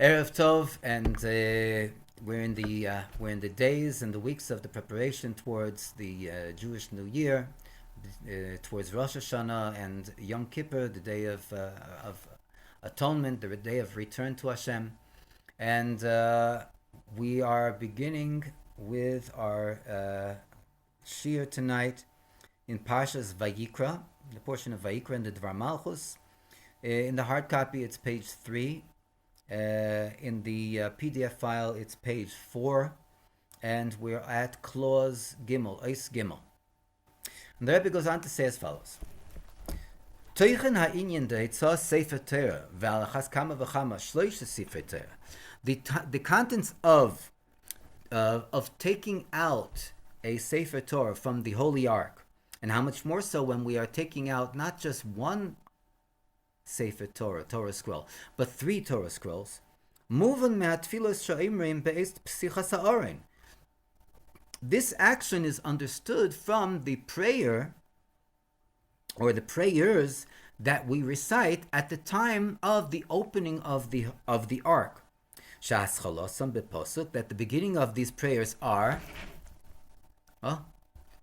Erev Tov, and we're in the days and the weeks of the preparation towards the Jewish New Year, towards Rosh Hashanah and Yom Kippur, the day of atonement, the day of return to Hashem, and we are beginning with our shir tonight in Parshas Vayikra, the portion of Vayikra in the Dvar Malchus. In the hard copy, it's page 3. In the PDF file, it's page 4, and we're at clause Gimel, Eis Gimel. And the Rebbe goes on to say as follows: Toichen ha'inyan de'itzah sefer Torah ve'alachas kama v'chama shloisha sefer Torah. The contents of taking out a sefer Torah from the Holy Ark, and how much more so when we are taking out not just one Sefer Torah scroll, but 3 Torah scrolls. This action is understood from the prayer or the prayers that we recite at the time of the opening of the ark. That the beginning of these prayers are. Oh,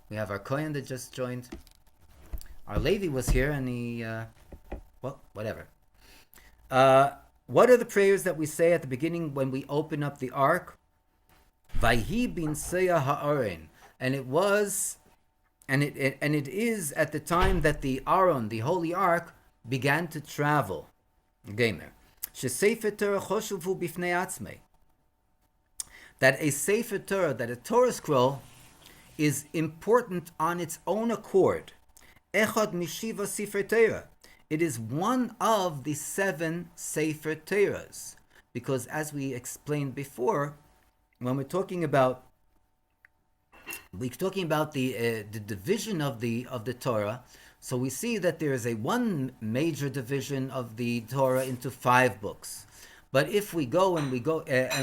we have our Kohen that just joined. Our Levi was here and he. Well, whatever. What are the prayers that we say at the beginning when we open up the ark? Vayhi bin seya ha'aron, and it is at the time that the Aron, the Holy Ark, began to travel. Gamer, shesefer Torah choshuvu bifnei atzmei. That a sefer Torah, that a Torah scroll, is important on its own accord. Echad mishiva sefer Torah. It is one of the 7 Sefer Torahs, because as we explained before, when we're talking about the division of the Torah, so we see that there is one major division of the Torah into 5 books. But if we go and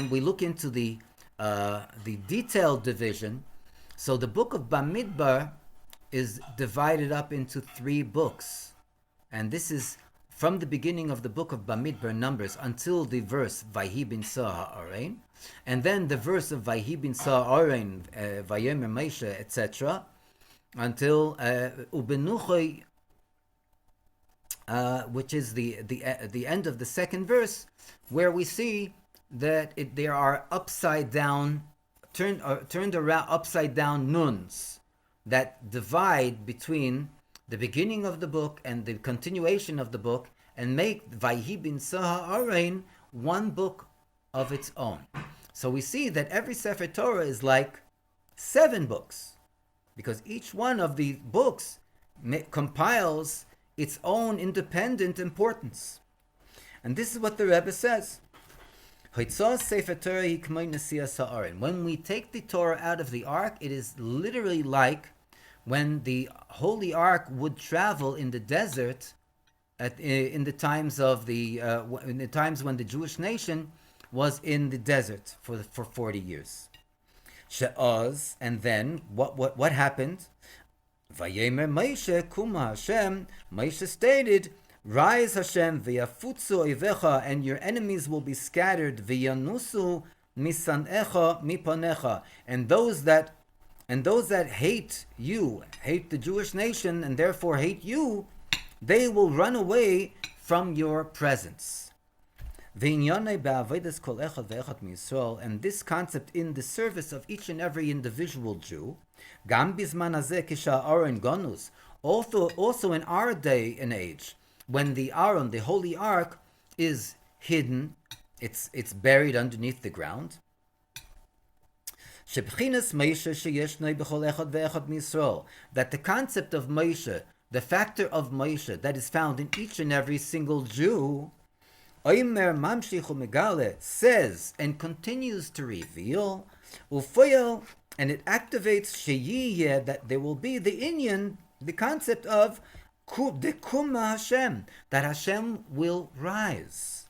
we look into the detailed division, so the book of Bamidbar is divided up into 3 books. And this is from the beginning of the book of Bamidbar, Numbers, until the verse Vayhi bin Ha'aron, and then the verse of Vayhi bin Ha'aron, Vayomer Moshe, etc., until Ubenuchoi, which is the end of the second verse, where we see that there are turned around upside down nuns that divide between the beginning of the book and the continuation of the book, and make Vayhi bin Ha'aron one book of its own. So we see that every Sefer Torah is like 7 books, because each one of the books compiles its own independent importance. And this is what the Rebbe says. When we take the Torah out of the ark, it is literally like when the Holy Ark would travel in the desert in the times when the Jewish nation was in the desert for 40 years. She'oz, and then what happened? Vayemer Moshe kuma Hashem. Moshe stated, "Rise Hashem v'yafutzu oivecha, and your enemies will be scattered. V'yanusu misanecha mipanecha, and those that hate you, hate the Jewish nation, and therefore hate you, they will run away from your presence." And this concept in the service of each and every individual Jew, also in our day and age, when the Aron, the Holy Ark, is hidden, it's buried underneath the ground. That the concept of Moshe, the factor of Moshe that is found in each and every single Jew, says and continues to reveal, and it activates that there will be the inyan, the concept of Dekuma Hashem, that Hashem will rise.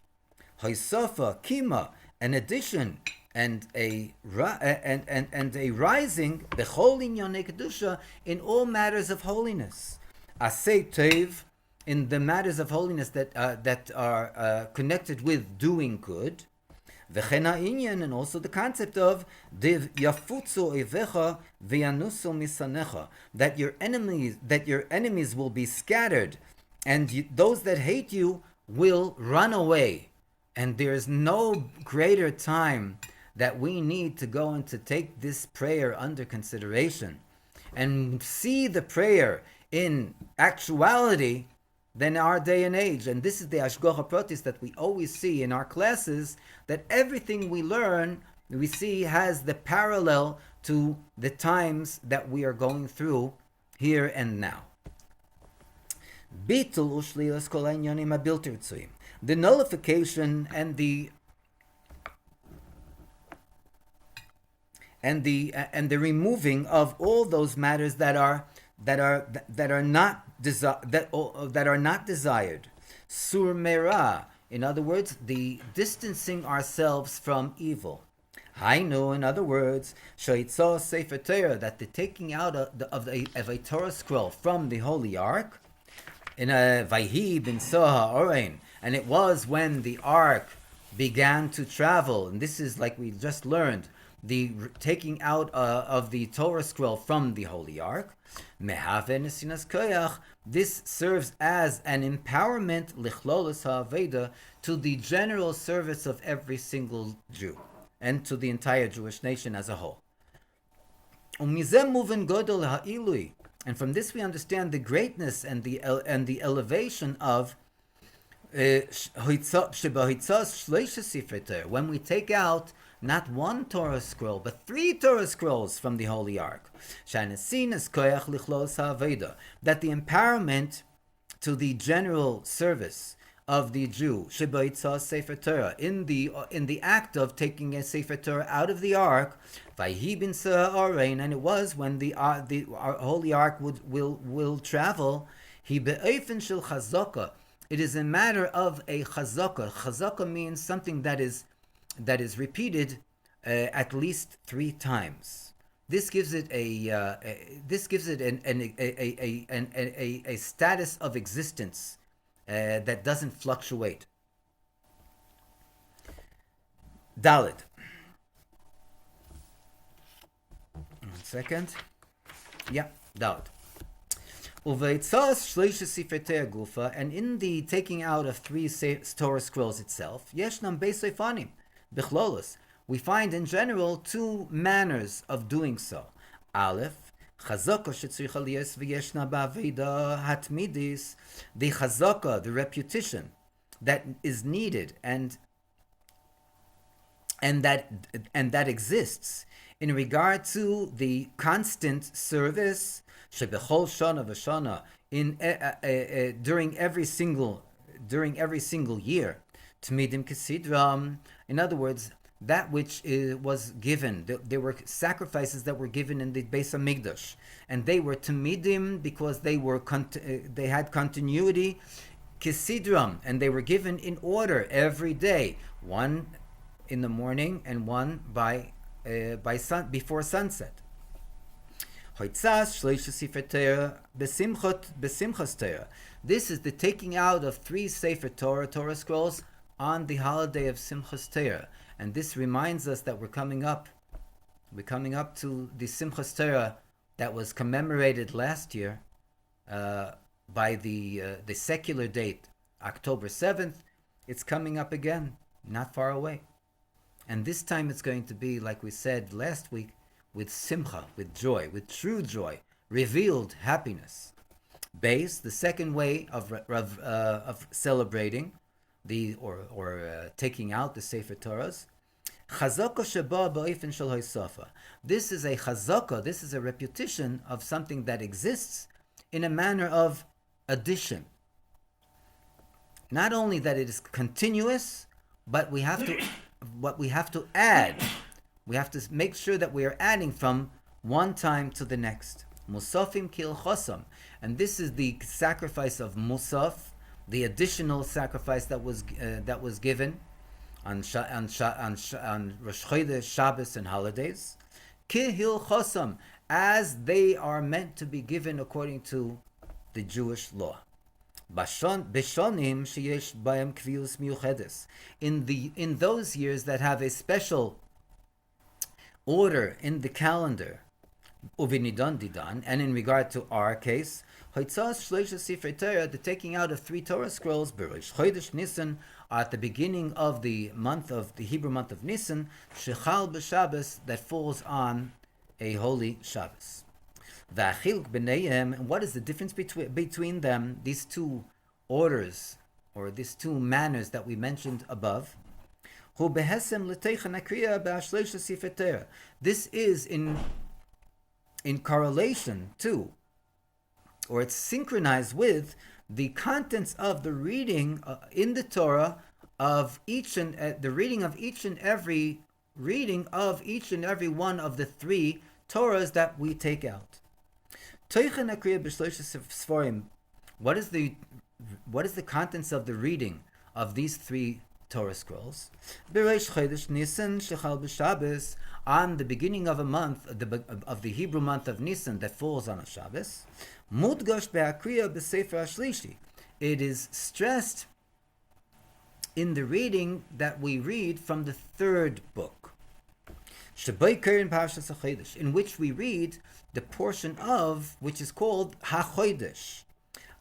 Hoisofa Kima, an addition and a rising bechol inyanei kedusha, in all matters of holiness. Asay tev, in the matters of holiness that are connected with doing good. V'chen ha'inyan, and also the concept of div yafutzu oivecha v'yanusu misanecha, that your enemies will be scattered, and those that hate you will run away. And there is no greater time that we need to go and to take this prayer under consideration and see the prayer in actuality than our day and age. And this is the Hashgacha Pratis that we always see in our classes, that everything we learn, we see has the parallel to the times that we are going through here and now. Bitul ushlios kol ha'inyanim habilti ritzuim. The nullification and the removing of all those matters that are not desired. Sur mera, in other words, the distancing ourselves from evil. Hainu, in other words, sheitzah sefer Torah, that the taking out of a Torah scroll from the Holy Ark, in a Vayhi bin Soha Orein, and it was when the Ark began to travel, and this is like we just learned, the taking out of the Torah scroll from the Holy Ark. This serves as an empowerment lichlolos ha'aveda, to the general service of every single Jew and to the entire Jewish nation as a whole. And from this we understand the greatness and the elevation of when we take out not one Torah scroll, but 3 Torah scrolls from the Holy Ark. That the empowerment to the general service of the Jew, Sefer Torah, in the act of taking a Sefer Torah out of the Ark, and it was when the Holy Ark will travel, it is a matter of a chazaka. Chazaka means something that is repeated at least 3 times. This gives it a status of existence that doesn't fluctuate. Dalet. 1 second. Yeah, Dalet. And in the taking out of 3 Torah scrolls itself, we find in general 2 manners of doing so. Aleph, the chazaka, the repetition that is needed and that exists in regard to the constant service shebechol shana v'shana during every single year. Tmidim kesidram. In other words, that which was given. There were sacrifices that were given in the Beis Hamikdash, and they were tmidim because they had continuity. Kesidram, and they were given in order every day, one in the morning and one before sunset. This is the taking out of 3 Sefer Torah scrolls on the holiday of Simchas Torah, and this reminds us that we're coming up to the Simchas Torah that was commemorated last year by the secular date, October 7th. It's coming up again, not far away, and this time it's going to be, like we said last week, with simcha, with joy, with true joy, revealed happiness. Base, the second way of celebrating taking out the Sefer Torahs. Chazaka sheba ba'ofen shel hosafa. This is a chazaka. This is a repetition of something that exists in a manner of addition. Not only that it is continuous, but we have to add. We have to make sure that we are adding from one time to the next. Musafim kil chosam, and this is the sacrifice of musaf, the additional sacrifice that was given on Rosh Chodesh, Shabbos, and holidays. Kihil chosam, as they are meant to be given according to the Jewish law. Bishonim sheyesh b'hem kvius miuchedes. In those years that have a special order in the calendar, uvinidon didan, and in regard to our case, hoitzas shleisha sifrei Torah, the taking out of 3 Torah scrolls, berosh chodesh Nisan, at the beginning of the Hebrew month of Nisan, shechal b'Shabbos, that falls on a holy Shabbos. V'achiluk b'neihem, and what is the difference between them, these 2 orders, or these 2 manners that we mentioned above? This is in correlation to, or it's synchronized with, the contents of the reading in the Torah of the reading of each and every one of the 3 Torahs that we take out. What is the contents of the reading of these 3 Torah scrolls? Bereish Chodesh Nisan shechal b'Shabbos, on the beginning of a month of the Hebrew month of Nisan that falls on a Shabbos. Mudgosh be'akriya b'Sefer HaShlishi. It is stressed in the reading that we read from the 3rd book, Shabbai Keren Parshas HaChodesh, in which we read the portion of which is called HaChodesh,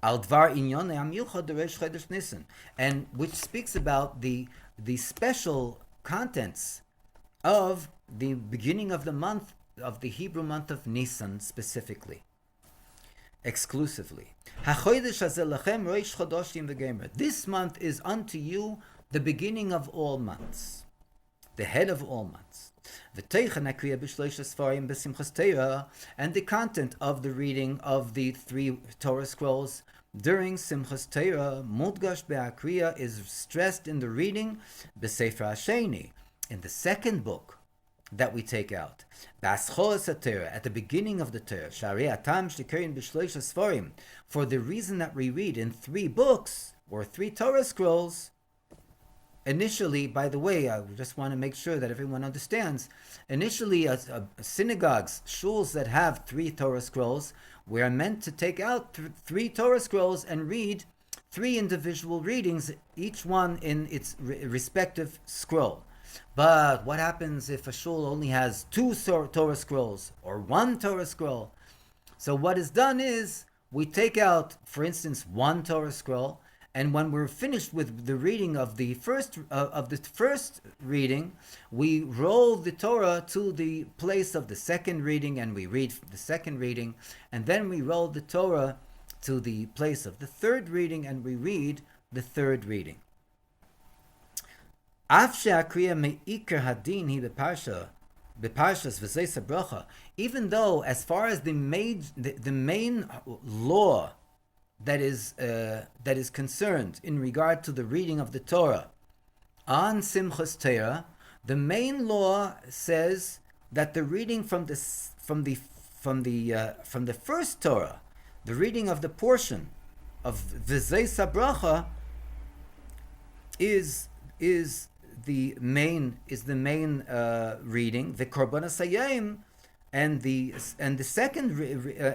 Al Dvar Inyonei HaMiuchad Deresh Chodesh Nisan, and which speaks about the special contents of the beginning of the month of the Hebrew month of Nisan specifically, exclusively. This month is unto you the beginning of all months, the head of all months. And the content of the reading of the 3 Torah scrolls during Simchas Torah, Mudgash be'akriya, is stressed in the reading b'Sefer Hasheni, in the 2nd book that we take out, B'ascholas HaTorah, at the beginning of the Torah, Sharei Atam Shekerin b'Shloisha Sforim, for the reason that we read in 3 books or 3 Torah scrolls. Initially, by the way, I just want to make sure that everyone understands, initially synagogues, shuls that have 3 Torah scrolls, we are meant to take out 3 Torah scrolls and read 3 individual readings, each one in its respective scroll. But what happens if a shul only has 2 Torah scrolls or 1 Torah scroll? So what is done is we take out, for instance, 1 Torah scroll, and when we're finished with the reading of the first reading, we roll the Torah to the place of the 2nd reading, and we read the 2nd reading, and then we roll the Torah to the place of the 3rd reading, and we read the 3rd reading. Even though, as far as the main law that is concerned in regard to the reading of the Torah on Simchas Torah, the main law says that the reading from the 1st Torah, the reading of the portion of V'zeis HaBracha, is the main reading, the Korbanos Hayom, and the second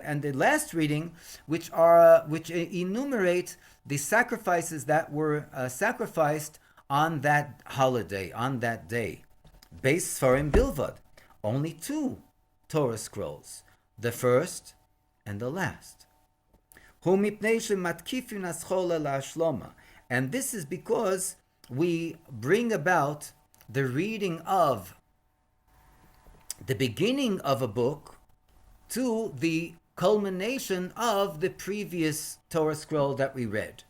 and the last reading, which enumerate the sacrifices that were sacrificed on that holiday, on that day. Beis Sfarim Bilvad, only 2 Torah scrolls, the first and the last. And this is because we bring about the reading of the beginning of a book to the culmination of the previous Torah scroll that we read.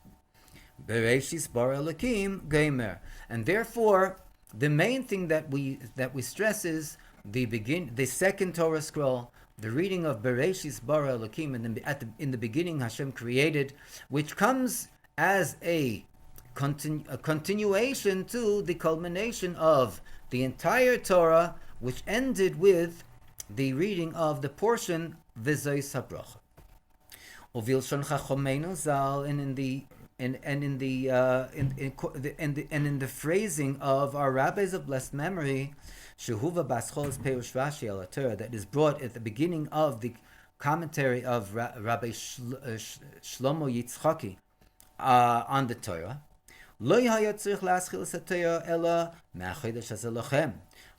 Bereshis bara Elokim Gomer. And therefore, the main thing that we stress is the 2nd Torah scroll, the reading of Bereshis bara Elokim, in the beginning Hashem created, which comes as a continuation to the culmination of the entire Torah, which ended with the reading of the portion V'zeis HaBracha. Uvilshon Chachomenu Zal, and in the phrasing of our rabbis of blessed memory, Shehuva Baschol's Perush Rashi al Torah, that is brought at the beginning of the commentary of Rabbi Shlomo Yitzchaki on the Torah.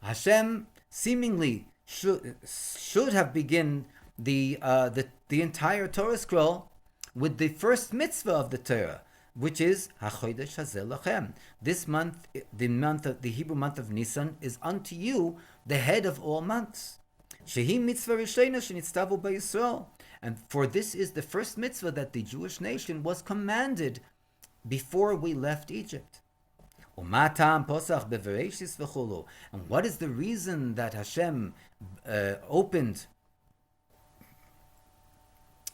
Hashem seemingly should have begun the entire Torah scroll with the first mitzvah of the Torah, which is HaChodesh Hazeh Lachem. This month, the Hebrew month of Nisan, is unto you the head of all months. Shehi mitzvah rishena shenitztavu b'Yisrael. And for this is the first mitzvah that the Jewish nation was commanded before we left Egypt. And what is the reason that Hashem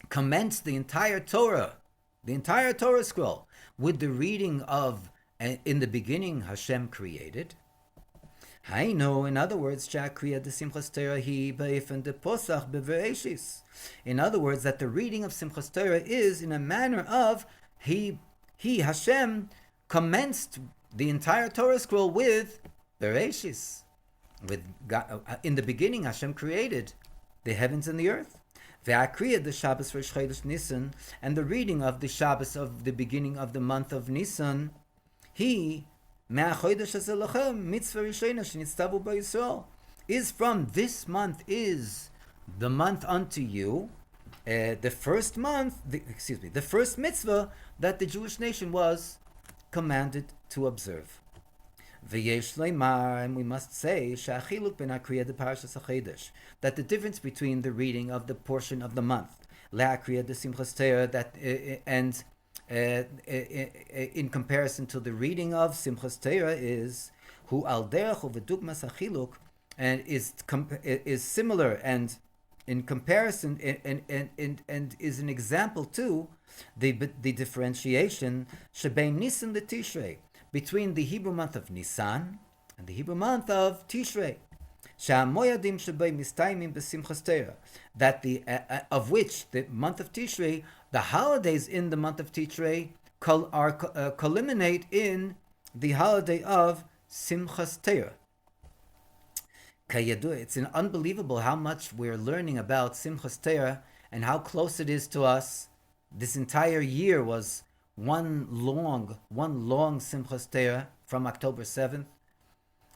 commenced the entire Torah scroll with the reading of, in the beginning Hashem created? In other words, in other words, that the reading of Simchas Torah is in a manner of Hashem commenced the entire Torah scroll with Bereshis. With God, in the beginning, Hashem created the heavens and the earth. The Shabbos Rosh Chodesh Nisan, and the reading of the Shabbos of the beginning of the month of Nisan, is from this month is the month unto you, the first mitzvah that the Jewish nation was commanded to observe. And we must say that the difference between the reading of the portion of the month, and in comparison to the reading of Simchas Torah, is and is similar and in comparison and is an example to the differentiation Nisan the Tishrei, between the Hebrew month of Nisan and the Hebrew month of Tishrei, that of which the month of Tishrei, the holidays in the month of Tishrei culminate in the holiday of Simchas Torah. It's unbelievable how much we're learning about Simchas Torah and how close it is to us. This entire year was one long Simchas Torah from October 7th,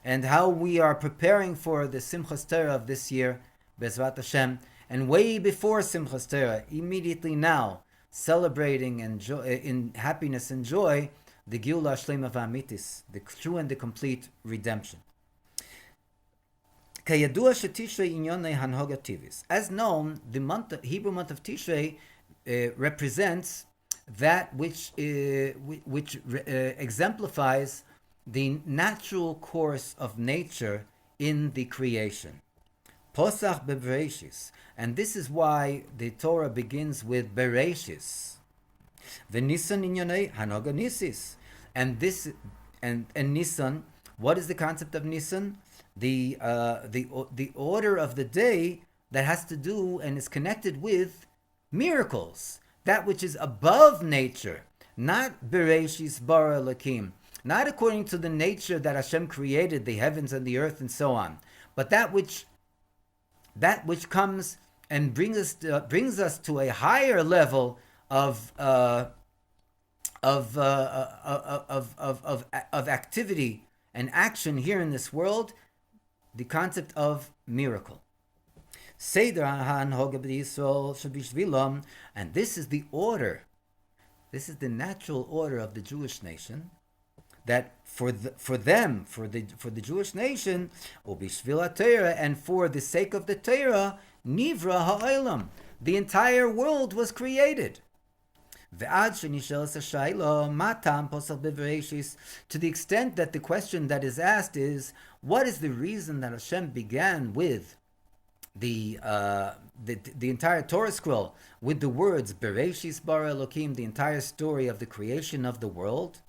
and how we are preparing for the Simchas Torah of this year, Bezrat Hashem, and way before Simchas Torah, immediately now, celebrating and in happiness and joy, the Geula Shlema V'Amitis, the true and the complete redemption. As known, the Hebrew month of Tishrei represents that which exemplifies the natural course of nature in the creation. Posach beBereshis, and this is why the Torah begins with Bereshis. V'Nisan inyonei hanoga nisis, and Nisan. What is the concept of Nisan? The order of the day that has to do and is connected with miracles, that which is above nature, not Bereshis bara Elokim, not according to the nature that Hashem created the heavens and the earth and so on, but that which comes and brings us to a higher level of activity and action here in this world, the concept of miracle. And this is the order, this is the natural order of the Jewish nation, that for the Jewish nation, and for the sake of the Torah, nivra ha'olam, the entire world was created. To the extent that the question that is asked is, what is the reason that Hashem began with the entire Torah scroll with the words Bereshis bara Elokim, the entire story of the creation of the world?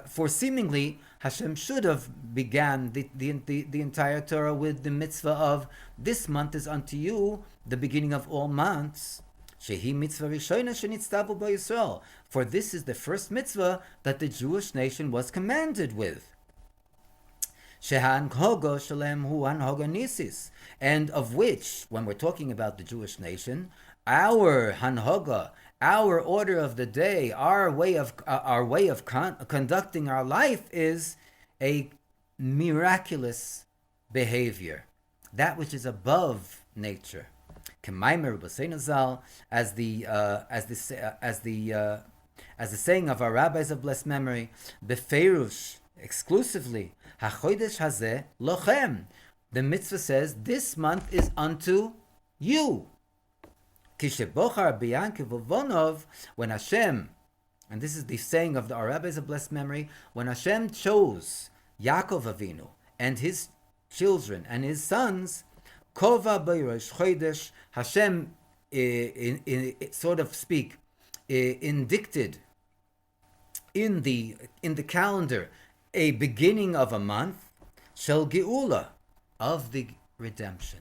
For seemingly Hashem should have began the entire Torah with the mitzvah of this month is unto you the beginning of all months. Shehi mitzvah rishona shenitztavu b'Yisrael. For this is the first mitzvah that the Jewish nation was commanded with. Shehanhoga shalem hu hanhoga nisis, and of which, when we're talking about the Jewish nation, our hanhoga, our order of the day, our way of conducting our life is a miraculous behavior, that which is above nature. Kemaimer B'Seinu Zal, as the saying of our rabbis of blessed memory, Befeirush, exclusively, HaChodesh Hazeh Lochem. The mitzvah says, this month is unto you. Kishebochar B'Yankiv Uvonov, when Hashem, and this is the saying of our rabbis of blessed memory, when Hashem chose Yaakov Avinu and his children and his sons, Kova B'Rosh Chodesh, Hashem, sort of speak, indicted in the calendar a beginning of a month, Shel Geula, of the redemption.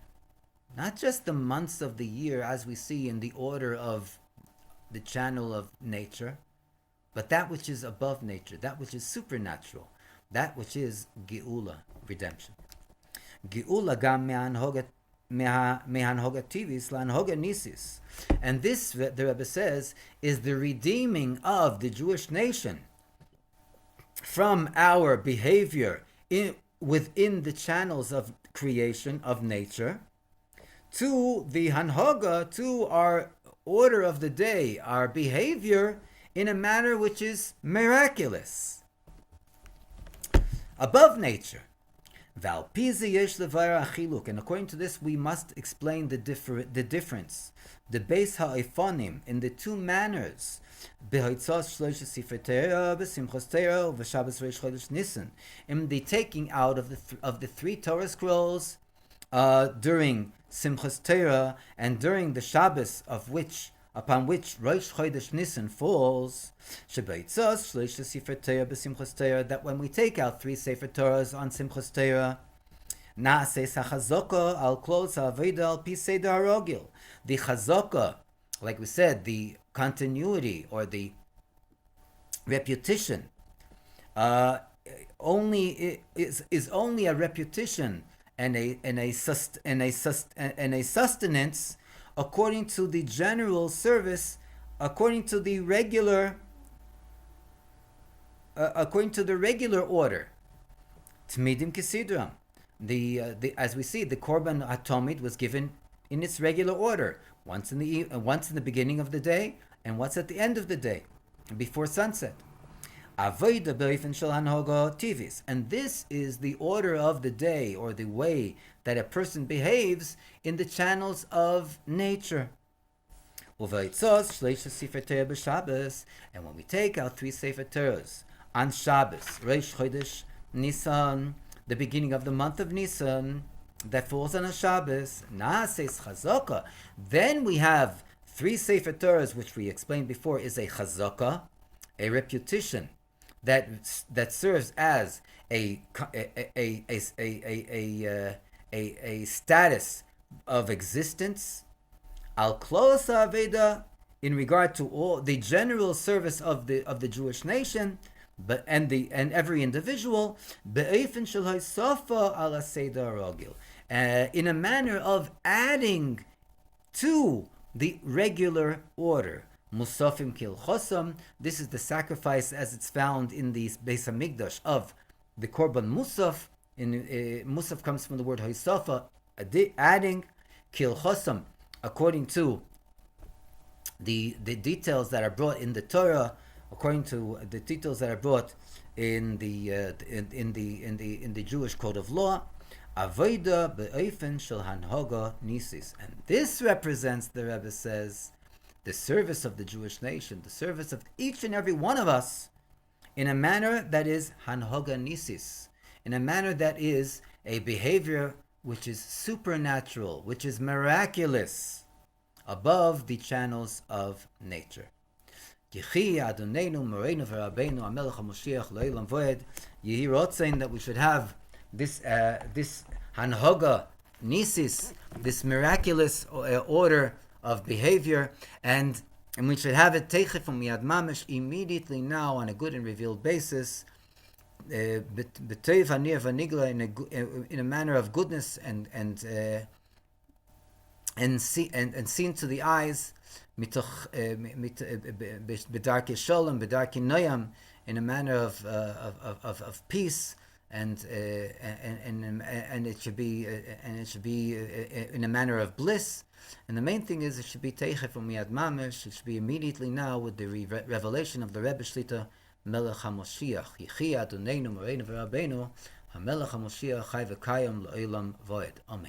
Not just the months of the year as we see in the order of the channel of nature, but that which is above nature, that which is supernatural, that which is Geula, redemption. Geula gam me'anhoga tivis la'anhoga nisis. And this, the Rebbe says, is the redeeming of the Jewish nation from our behavior within the channels of creation, of nature, to the hanhoga, to our order of the day, our behavior in a manner which is miraculous, above nature. And according to this, we must explain the difference, the beis ha'efonim, in the two manners, in the taking out of the three Torah scrolls during Simchas Torah and during the Shabbos upon which Rosh Chodesh Nisan falls, that when we take out three Sefer Torahs on Simchas Torah, the chazaka, like we said, the continuity or the repetition, is only a repetition and a sustenance according to the general service, according to the regular order. Tmidim Kisidram. As we see, the Korban Atomid was given in its regular order, once in the beginning of the day, and once at the end of the day, before sunset. Avoida be'ofen shel hanhoga tivis, and this is the order of the day, or the way that a person behaves in the channels of nature. And when we take out three Sefer Torahs on Shabbos, Rosh Chodesh Nisan, the beginning of the month of Nisan, that falls on a Shabbos, Naases Chazaka, then we have three Sefer Torahs, which we explained before is a Chazaka, a repetition that serves as a status of existence, al klos aveda, in regard to all the general service of the Jewish nation, and every individual, be'efen shel ha'sofa ala seder rogil, in a manner of adding to the regular order. Musafim kil chosam. This is the sacrifice as it's found in the Beis Hamikdash of the Korban Musaf. Musaf comes from the word ha'sofa, adding. Kil chosam, according to the details that are brought in the Torah, according to the details that are brought in the Jewish code of law, avoda be'ofen shel hanhoga nisis, and this represents, the Rebbe says, the service of the Jewish nation, the service of each and every one of us, in a manner that is hanhoga nisis, in a manner that is a behavior which is supernatural, which is miraculous, above the channels of nature. Yehi Adonenu Moreinu v'Rabbeinu HaMelech HaMoshiach L'Olam Voed. Yehi Rotzein, that we should have this hanhoga nisis, this miraculous order of behavior, and we should have it teichef miyad mamish, immediately now, on a good and revealed basis. b'toiv hanir v'nigla, in a manner of goodness and seen to the eyes, mitoch b'darkei shalom, b'darkei noyam, in a manner of peace, and it should be in a manner of bliss. And the main thing is, it should be teichef umiyad mamish. It should be immediately now with the revelation of the Rebbe Shlitah, Melech HaMoshiach, Yichi Adoneinu Moreinu V'Rabbeinu, HaMelech HaMoshiach Chai V'Kayim L'Olam Voed. Amen.